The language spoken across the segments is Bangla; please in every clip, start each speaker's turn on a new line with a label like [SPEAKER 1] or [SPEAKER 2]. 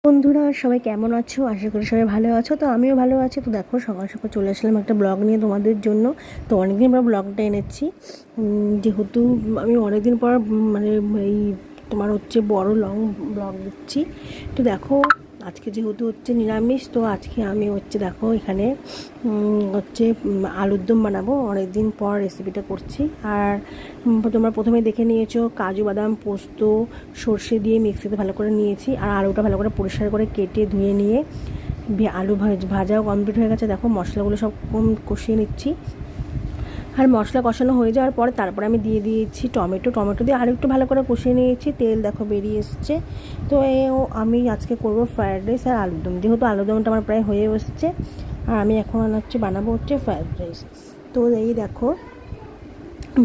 [SPEAKER 1] বন্ধুরা সবাই কেমন আছো? আশা করি সবাই ভালো আছো। তো আমিও ভালো আছি। তো দেখো সকাল সকাল চলে আসলাম একটা ব্লগ নিয়ে তোমাদের জন্য। তো অনেকদিন পর ব্লগটা এনেছি, যেহেতু আমি অনেকদিন পর মানে এই তোমার হচ্ছে বড় লং ব্লগ দিচ্ছি। তো দেখো আজকে যেহেতু হচ্ছে নিরামিষ, তো আজকে আমি হচ্ছে দেখো এখানে হচ্ছে আলুর দম বানাবো। অনেকদিন পর রেসিপিটা করছি। আর তোমরা প্রথমে দেখে নিয়েছো কাজু বাদাম পোস্ত সর্ষে দিয়ে মিক্সিতে ভালো করে নিয়েছি। আর আলুটা ভালো করে পরিষ্কার করে কেটে ধুয়ে নিয়ে আলু ভাজাও কমপ্লিট হয়ে গেছে। দেখো মশলাগুলো সব কষিয়ে নিচ্ছি। আর মশলা কষানো হয়ে যাওয়ার পরে তারপরে আমি দিয়ে দিয়েছি টমেটো দিয়ে আর একটু ভালো করে কষিয়ে নিয়েছি। তেল দেখো বেরিয়ে এসছে। তো আমি আজকে করবো ফ্রায়েড রাইস আর আলুর দম। যেহেতু আলুর দমটা আমার প্রায় হয়ে এসছে, আর আমি এখন হচ্ছে বানাবো হচ্ছে ফ্রায়েড রাইস। তো এই দেখো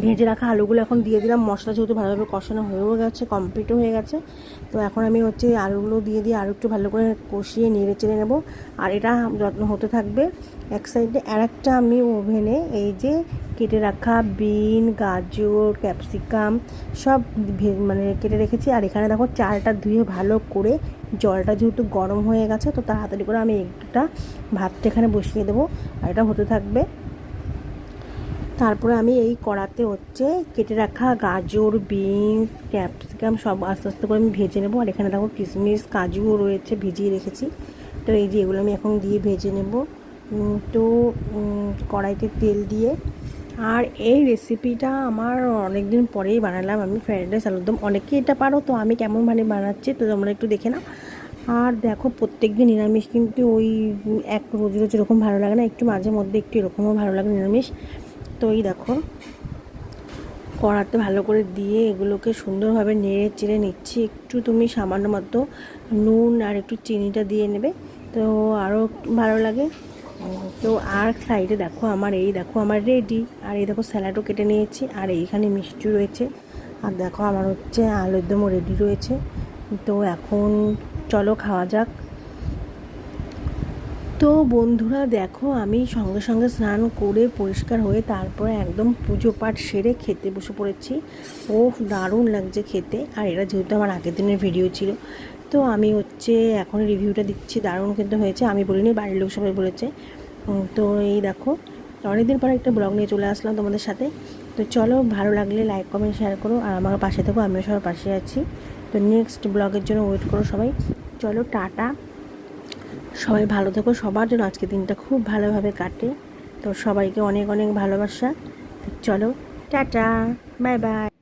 [SPEAKER 1] ভেজে রাখা আলুগুলো এখন দিয়ে দিলাম। মশলা যেহেতু ভালোভাবে কষানো হয়েও গেছে, কমপ্লিটও হয়ে গেছে। তো এখন আমি হচ্ছে আলুগুলো দিয়ে আরও একটু ভালো করে কষিয়ে নেড়ে চেড়ে নেবো। আর এটা যত্ন হতে থাকবে। এক সাইডে আর একটা আমি ওভেনে এই যে কেটে রাখা বিন গাজর ক্যাপসিকাম সব মানে কেটে রেখেছি। আর এখানে দেখো চালটা ধুয়ে ভালো করে জলটা যেহেতু গরম হয়ে গেছে, তো তাড়াতাড়ি করে আমি একটা ভাতটা এখানে বসিয়ে দেবো। আর এটা হতে থাকবে। তারপরে আমি এই কড়াতে হচ্ছে কেটে রাখা গাজর বিনস ক্যাপসিকাম সব আস্তে আস্তে করে আমি ভেজে নেবো। আর এখানে দেখো কিশমিশ কাজুও রয়েছে, ভিজিয়ে রেখেছি। তো এই যে এগুলো আমি এখন দিয়ে ভেজে নেব। তো কড়াইতে তেল দিয়ে। আর এই রেসিপিটা আমার অনেক দিন পরেই বানালাম আমি, ফ্রায়েড রাইস আলুর দম। অনেকেই এটা পারো, তো আমি কেমন মানে বানাচ্ছি তো তোমরা একটু দেখে নাও। আর দেখো প্রত্যেক দিন নিরামিষ কিন্তু ওই এক রোজ রোজ এরকম ভালো লাগে না, একটু মাঝে মধ্যে একটু এরকমও ভালো লাগে নিরামিষ। তো এই দেখো কড়াতে ভালো করে দিয়ে এগুলোকে সুন্দরভাবে নেড়ে চেড়ে নিচ্ছি। একটু তুমি সামান্য মতো নুন আর একটু চিনিটা দিয়ে নেবে, তো আরও ভালো লাগে। তো আর সাইডে দেখো আমার রেডি। আর এই দেখো স্যালাডও কেটে নিয়েছি। আর এইখানে মিষ্টি রয়েছে। আর দেখো আমার হচ্ছে আলুর দমও রেডি রয়েছে। তো এখন চলো খাওয়া যাক। তো বন্ধুরা দেখো আমি সঙ্গে সঙ্গে স্নান করে পরিষ্কার হয়ে তারপরে একদম পুজো পাঠ সেরে খেতে বসে পড়েছি। ও দারুণ লাগছে খেতে। আর এটা যেহেতু আমার আগের দিনের ভিডিও ছিল, তো আমি হচ্ছে এখন রিভিউটা দিচ্ছি। দারুণ কিন্তু হয়েছে, আমি বলিনি, বাড়ির লোক সবাই বলেছে। তো এই দেখো অনেকদিন পর একটা ব্লগ নিয়ে চলে আসলাম তোমাদের সাথে। তো চলো ভালো লাগলে লাইক কমেন্ট শেয়ার করো, আর আমার পাশে থেকো, আমিও সবার পাশে আছি। তো নেক্সট ব্লগের জন্য ওয়েট করো সবাই। চলো টাটা, সবাই ভালো থেকো। সবার জন্য আজকে দিনটা খুব ভালোভাবে কাটে। তো সবাইকে অনেক অনেক ভালোবাসা। চলো টাটা, বাই বাই।